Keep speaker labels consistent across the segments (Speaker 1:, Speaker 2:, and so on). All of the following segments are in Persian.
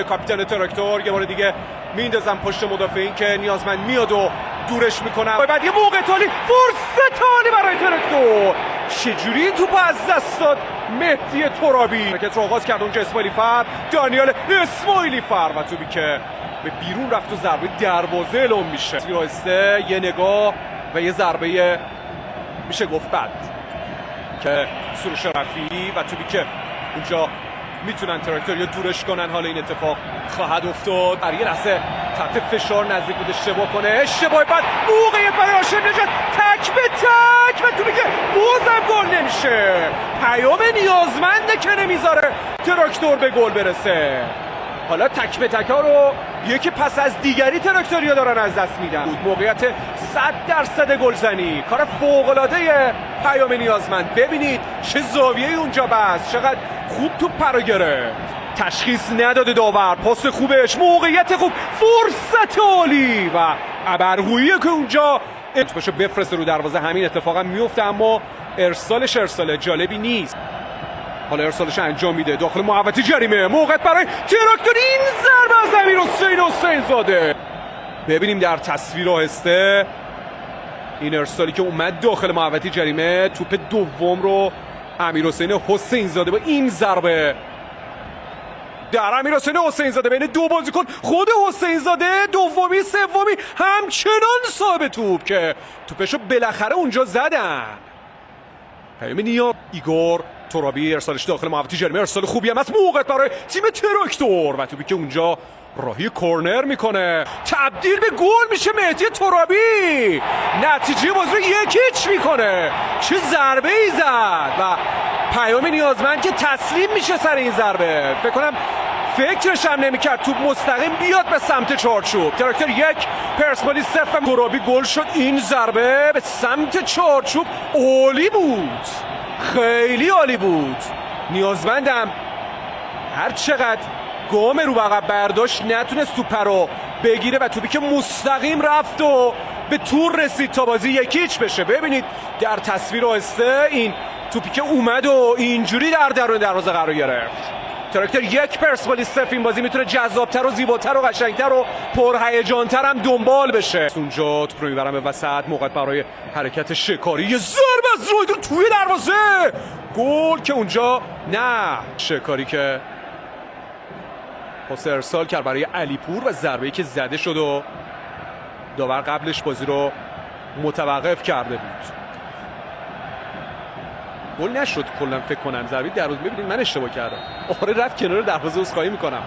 Speaker 1: کاپیتان تراکتور یه بار دیگه میندازن پشت مدافعین که نیازمند میاد و دورش میکنه. بعد یه موقع تالی فرصت عالی برای تراکتور. چجوری توپ از دست داد مهدی ترابی. حرکت رو آغاز کرد اونجا اسماعیلی فر، دانیال اسماعیلی فر و توپی که به بیرون رفت و ضربه دروازه اعلام میشه. راسته یه نگاه و یه ضربه میشه گفت بد که سروش رفیعی و توپی که اونجا میتونن تراکتور یا دورش کنن. حالا این اتفاق خواهد افتاد. در یه لحظه تحت فشار نزدیک بود اشتباه کنه. اشتباه بعد موقعیت برای هاشم نژاد تک به تک و توپی که بازم گل نمیشه. پیام نیازمنده که نمیذاره تراکتور به گل برسه. حالا تک به تک ها رو یکی پس از دیگری تراکتوریا دارن از دست میدن. موقعیت 100% گلزنی، کار فوق العاده پیام نیازمند. ببینید چه زاویه اونجا بست، چقدر خوب توپ رو گرفت. تشخیص نداده داور، پاس خوبش، موقعیت خوب، فرصت عالی و ابرقویی که اونجا توپشو بفرسته رو دروازه. همین اتفاقا میفته اما ارسالش ارسال جالبی نیست. حالا ارسالش انجام میده داخل محوطه جریمه. موقعیت برای تراکتور، این ضربه از امیر حسین زاده. ببینیم در تصویر آهسته این ارسالی که اومد داخل محوطه جریمه. توپ دوم رو امیر حسین زاده با این ضربه در امیر حسین زاده بین دو بازیکن، خود حسین زاده دومی سومی همچنان صاحب توپ که توپشو بالاخره اونجا زدن. پیام نیاز ایگور ترابی ارسالش داخل محوطه جریمه، ارسال خوبی هم هست. موقعیت برای تیم تراکتور و توپی که اونجا راهی کورنر میکنه، تبدیل به گل میشه مهدی ترابی. نتیجه بازی رو 1-0 میکنه. چه ضربه ای زد و پیام نیازمند که تسلیم میشه سر این ضربه. فکر کنم فکرش هم نمیکرد توپ مستقیم بیاد به سمت چارچوب. تراکتور 1 پرسپولیس 0. ترابی گل شد. این ضربه به سمت چارچوب عالی بود، خیلی عالی بود. نیازمندم هر چقدر گام رو عقب برداشت نتونست توپ رو بگیره و توپی که مستقیم رفت و به تور رسید تا بازی 1-0 بشه. ببینید در تصویر آهسته این توپی که اومد و اینجوری در درون دروازه قرار گرفت. تراکتور 1 پرسپولیس 0. این بازی میتونه جذابتر و زیباتر و قشنگتر و پرهیجانتر هم دنبال بشه. اونجا توپ رو میبرم به وسط. موقع برای حرکت شکاری، یه ضربه از روی توی دروازه، گل که اونجا نه. شکاری که پاس ارسال کرد برای علیپور و ضربه‌ای که زده شد و داور قبلش بازی رو متوقف کرده بود. گل نشد کلا فکر کنم. ضربه دروازه ببینید من اشتباه کردم. آره رفت کنار دروازه، عذرخواهی میکنم.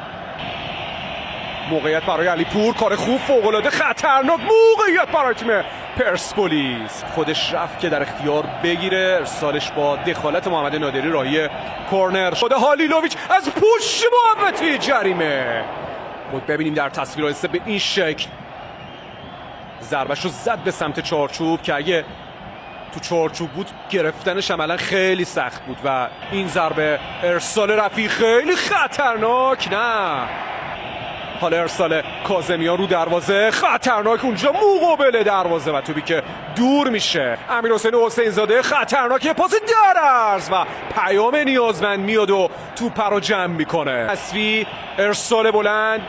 Speaker 1: موقعیت برای علیپور، کار خوب، فوق العاده خطرناک. موقعیت برای تیم پرسپولیس، خودش رفت که در اختیار بگیره. ارسالش با دخالت محمد نادری راهی کورنر شده. هالیلوویچ از پشت محوطه جریمه. خود ببینیم در تصویر آهسته به این شکل ضربه‌ش رو زد به سمت چارچوب که اگه تو چارچوب بود گرفتنش عملا خیلی سخت بود و این ضربه ارسال رفیعی خیلی خطرناک. نه، حالا ارسال کاظمیان رو دروازه خطرناک اونجا مقابل دروازه و توپی که دور میشه. امیر حسین زاده خطرناک، پاس درز و پیام نیازمند میاد و توپ رو جمع میکنه. تصوی ارسال بلند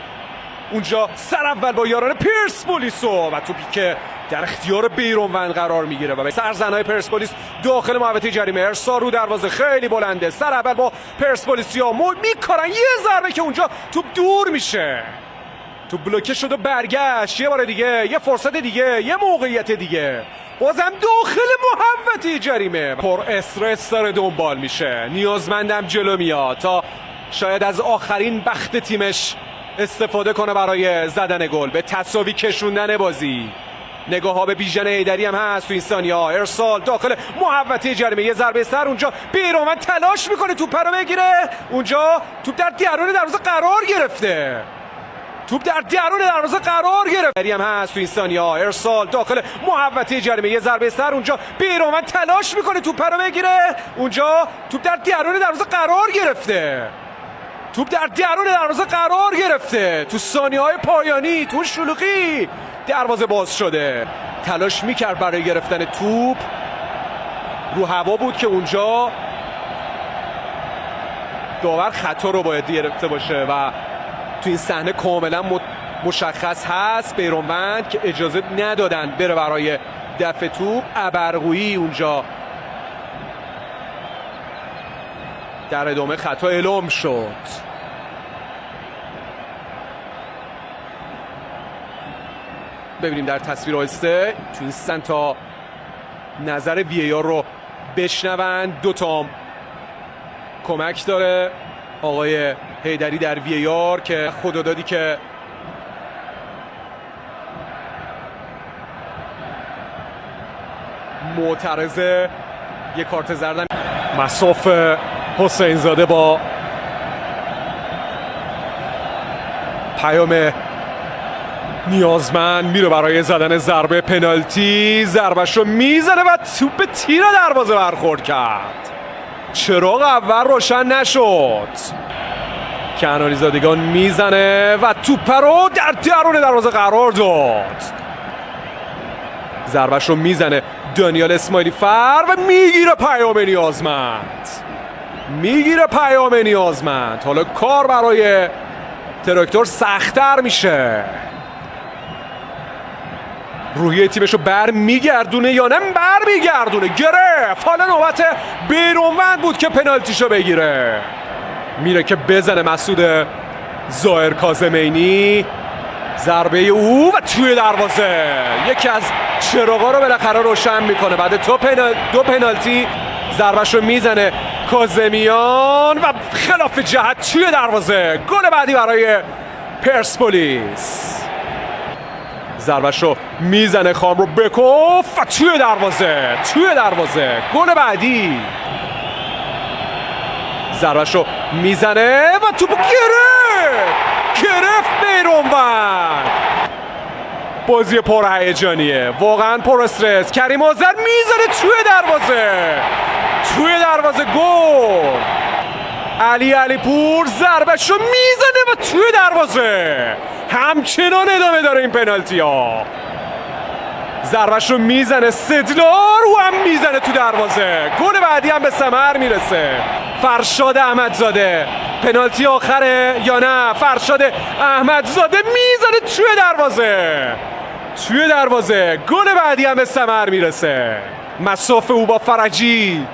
Speaker 1: اونجا سر اول با یاران پرسپولیس و توپی که در اختیار بیرونوند قرار میگیره و به سرزنهای پرسپولیس داخل محوطه جریمه. ارسال رو دروازه خیلی بلنده، سر اول با پرسپولیسیا میکنن یه ضربه که اونجا توپ دور میشه. توپ بلوکه شد و برگشت. یه بار دیگه، یه فرصت دیگه، یه موقعیت دیگه، بازم داخل محوطه جریمه. پر استرس داره دنبال میشه. نیازمندم جلو میاد تا شاید از آخرین بخت تیمش استفاده کنه برای زدن گل، به تساوی کشوندن بازی. نگاه ها به بیژن حیدری هم هست تو این ثانیه‌ها. ارسال داخل محوطه جریمه، یه ضربه سر اونجا. بیرونوند تلاش میکنه توپ رو بگیره. اونجا توپ در درون دروازه قرار گرفته. توپ در درون دروازه قرار گرفت. حیدری هم هست تو این ثانیه‌ها. ارسال داخل محوطه جریمه، یه ضربه سر اونجا. بیرونوند تلاش میکنه توپ رو بگیره. اونجا توپ در درون دروازه قرار گرفته. توپ در درون دروازه قرار گرفته. تو ثانیه‌های پایانی تو شلوغی دروازه باز شده. تلاش میکرد برای گرفتن توپ، رو هوا بود که اونجا داور خطا رو باید گرفته باشه و تو این صحنه کاملا مشخص هست بیرونوند که اجازه ندادن بره برای دفع توپ. ابرقویی اونجا در ادامه خطا اعلام شد. ببینیم در تصویر آهسته تو این سن تا نظر وی رو بشنوند. دوتا کمک داره آقای حیدری در وی که خدا دادی که معترضه. یک کارت زردن. مصاف حسین زاده با پیام نیازمند میره برای زدن ضربه پنالتی. ضربش رو میزنه و توپ تیر دروازه برخورد کرد. چراغ اول روشن نشد. کنانی زادگان میزنه و توپ رو در درون دروازه قرار داد. ضربش رو میزنه دانیال اسماعیلی فر و میگیره پیام نیازمند. حالا کار برای تراکتور سخت‌تر میشه. روحیه تیمشو برمیگردونه یا نه؟ برمیگردونه. گرفت. حالا نوبت بیرونوند بود که پنالتیشو بگیره. میره که بزنه مسعود ظاهر کاظمینی. ضربه او و توی دروازه. یکی از چراغا رو بالاخره روشن میکنه بعد دو پنالتی. ضربش رو میزنه کاظمیان و خلاف جهت توی دروازه. گل بعدی برای پرسپولیس. ضربش رو میزنه خامرو بکوف و توی دروازه. گل بعدی. ضربش رو میزنه و توپو گرفت بیرونوند. بازی پرهیجانیه، واقعا پر استرس. کریم آذر میزنه توی دروازه. گل. علی پور ضربش رو میزنه و توی دروازه. همچنان ادامه داره این پنالتی ها. ضربش رو میزنه سدلار و هم میزنه تو دروازه. گل بعدی هم به ثمر میرسه. فرشاد احمدزاده. پنالتی آخره یا نه؟ فرشاد احمدزاده میزنه توی دروازه. گل بعدی هم به ثمر میرسه. مصاف او با فرجی.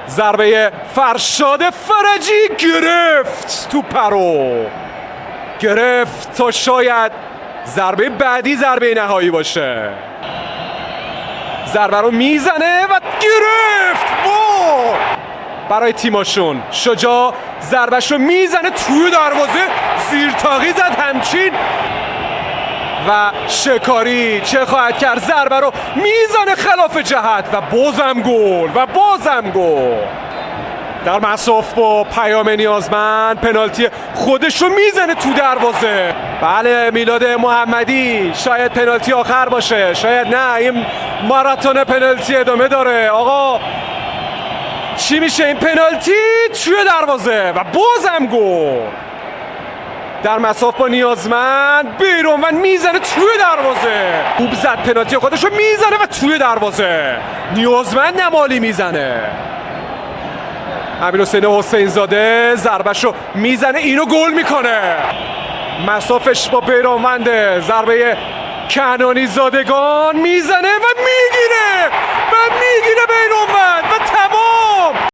Speaker 1: ضربه فرشاد فرجی گرفت توپ رو. گرفت تا شاید ضربه بعدی ضربه نهایی باشه. ضربه رو میزنه و گرفت. برای تیمشون شجاع ضربش رو میزنه توی دروازه. زیرتاقی زد همچین و شکاری چه خواهد کرد؟ ضربه رو میزنه خلاف جهت و بازم گل. در مصاف با پیام نیازمند پنالتی خودش رو میزنه تو دروازه. بله میلاد محمدی، شاید پنالتی آخر باشه، شاید نه. این ماراتون پنالتی ادامه داره. آقا چی میشه؟ این پنالتی توی دروازه و بازم گل. در مصاف با نیازمند بیرونوند میزنه توی دروازه. خوب زد پنالتی خودش رو میزنه و توی دروازه. نیازمند نمالی میزنه. امیرحسین حسین زاده ضربش رو میزنه، اینو گل میکنه. مصافش با بیرونوند. ضربه کنانی زادگان میزنه و میگیره بیرونوند.